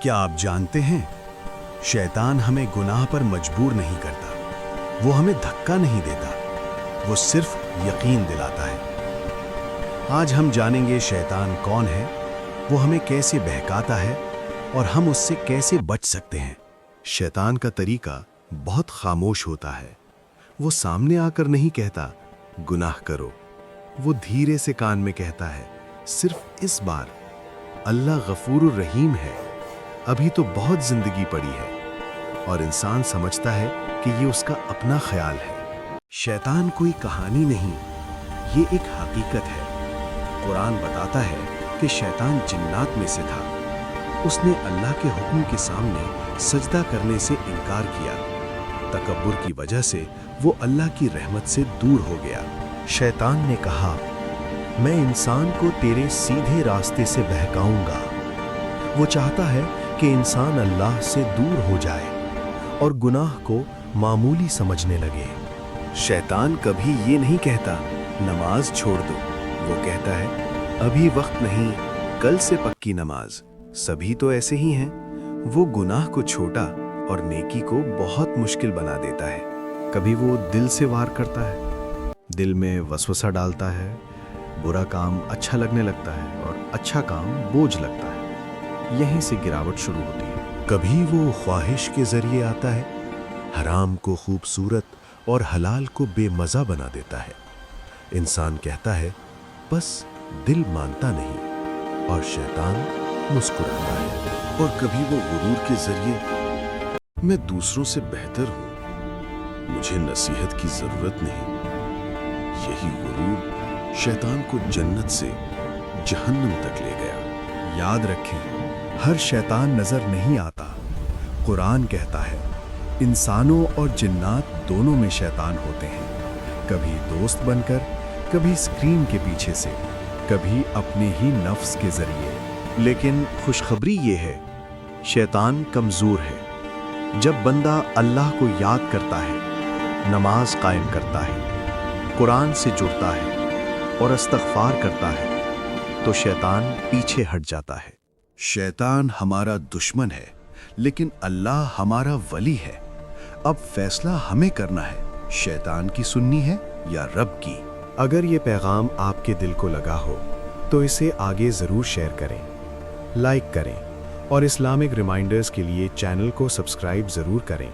क्या आप जानते हैं, शैतान हमें गुनाह पर मजबूर नहीं करता, वो हमें धक्का नहीं देता, वो सिर्फ यकीन दिलाता है। आज हम जानेंगे शैतान कौन है, वो हमें कैसे बहकाता है और हम उससे कैसे बच सकते हैं। शैतान का तरीका बहुत खामोश होता है। वो सामने आकर नहीं कहता गुनाह करो, वो धीरे से कान में कहता है सिर्फ इस बार अल्लाह गफूर रहीम है, अभी तो बहुत जिंदगी पड़ी है। और इंसान समझता है कि ये उसका अपना ख्याल है। शैतान कोई कहानी नहीं, ये एक हकीकत है। कुरान बताता है कि शैतान जिन्नात में से था। उसने अल्लाह के हुक्म के सामने सजदा करने से इनकार किया। तकब्बुर की वजह से वो अल्लाह की रहमत से दूर हो गया। शैतान ने कहा, मैं इंसान को तेरे सीधे रास्ते से बहकाऊंगा। वो चाहता है कि इंसान अल्लाह से दूर हो जाए और गुनाह को मामूली समझने लगे। शैतान कभी ये नहीं कहता नमाज छोड़ दो, वो कहता है अभी वक्त नहीं, कल से पक्की नमाज। सभी तो ऐसे ही हैं। वो गुनाह को छोटा और नेकी को बहुत मुश्किल बना देता है। कभी वो दिल से वार करता है, दिल में वसवसा डालता है, बुरा काम अच्छा लगने लगता है और अच्छा काम बोझ लगता है। यहीं से गिरावट शुरू होती है। कभी वो ख्वाहिश के जरिए आता है, हराम को खूबसूरत और हलाल को बेमज़ा बना देता है। इंसान कहता है बस दिल मानता नहीं, और शैतान मुस्कुराता है। और कभी वो गुरूर के जरिए, मैं दूसरों से बेहतर हूं, मुझे नसीहत की जरूरत नहीं। यही गुरूर शैतान को जन्नत से जहन्नम तक ले गया। याद रखें, हर शैतान नजर नहीं आता। कुरान कहता है इंसानों और जिन्नात दोनों में शैतान होते हैं, कभी दोस्त बनकर, कभी स्क्रीन के पीछे से, कभी अपने ही नफ्स के जरिए। लेकिन खुशखबरी ये है, शैतान कमजोर है। जब बंदा अल्लाह को याद करता है, नमाज कायम करता है, कुरान से जुड़ता है और इस्तग़फ़ार करता है, तो शैतान पीछे हट जाता है। शैतान हमारा दुश्मन है, लेकिन अल्लाह हमारा वली है। अब फैसला हमें करना है, शैतान की सुननी है या रब की। अगर ये पैगाम आपके दिल को लगा हो तो इसे आगे ज़रूर शेयर करें, लाइक करें और इस्लामिक रिमाइंडर्स के लिए चैनल को सब्सक्राइब ज़रूर करें।